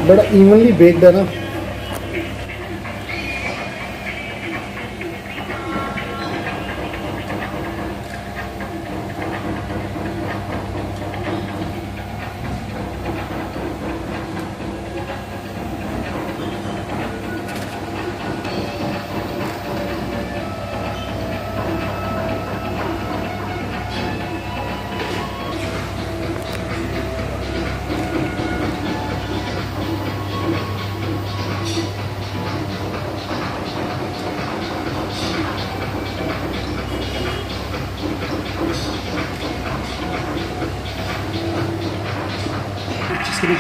बड़ा evenly baked है ना।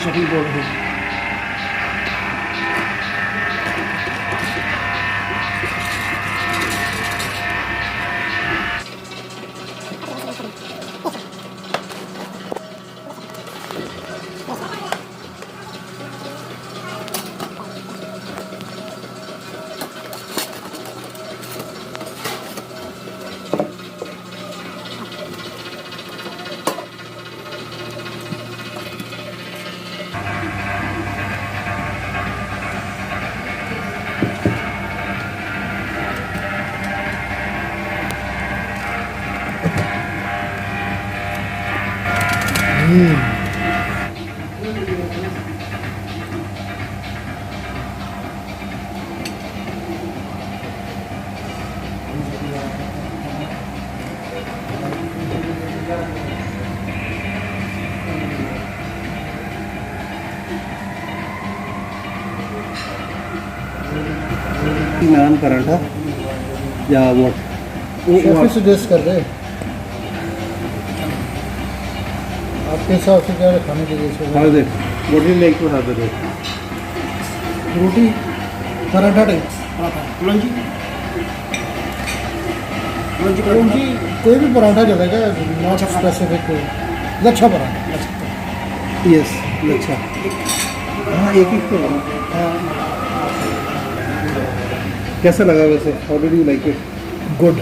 शटल बोर्ड है। नान पराठा या व्हाट वो सजेस्ट कर रहे आपके हिसाब से क्या खाने के लिए? हाँ देख what you like to have the roti paratha type लंची रोटी कोई भी पराठा चलेगा, नॉट स्पेसिफिक कोई। लच्छा पराठा यस लच्छा। हाँ एक एक तो कैसा लगा वैसे? How did you like it? Good,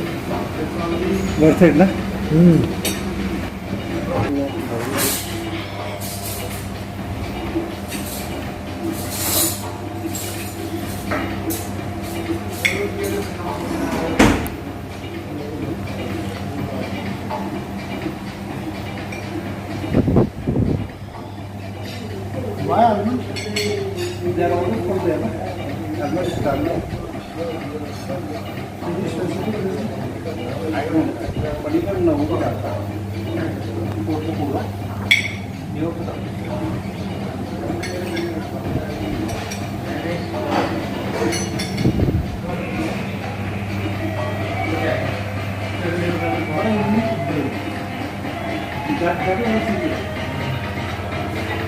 worth it ना? Why are you? They are always from there, na? I'm not starting. I don't know. But you can know what Atta. Kotkapura. You know what?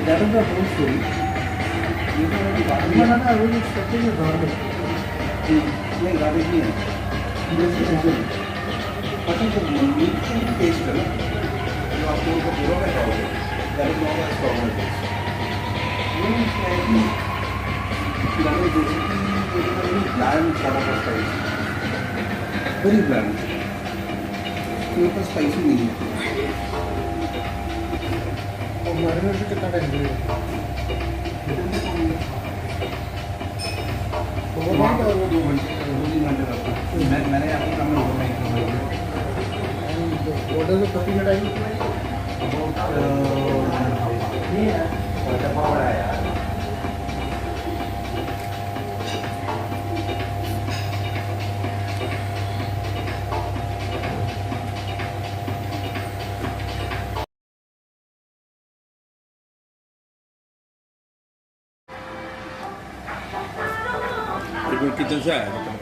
That is the whole story. ये तो मेरी garlic ना ना ना वो expected है garlic नहीं garlic नहीं है पता है मीट का टेस्ट है ना जो आपको उनको पूरा में खाओगे that is not as problem bland sort of a spice, very bland. कोई ऊपर स्पाइसी नहीं है और मैरिनेट से कितना टाइम लगेगा तो वो वहाँ बात पर वो 2 घंटे 2-3 घंटे लगता है मैंने आपको काम में ओवरनाइट किया what is the cooking time कितने से आया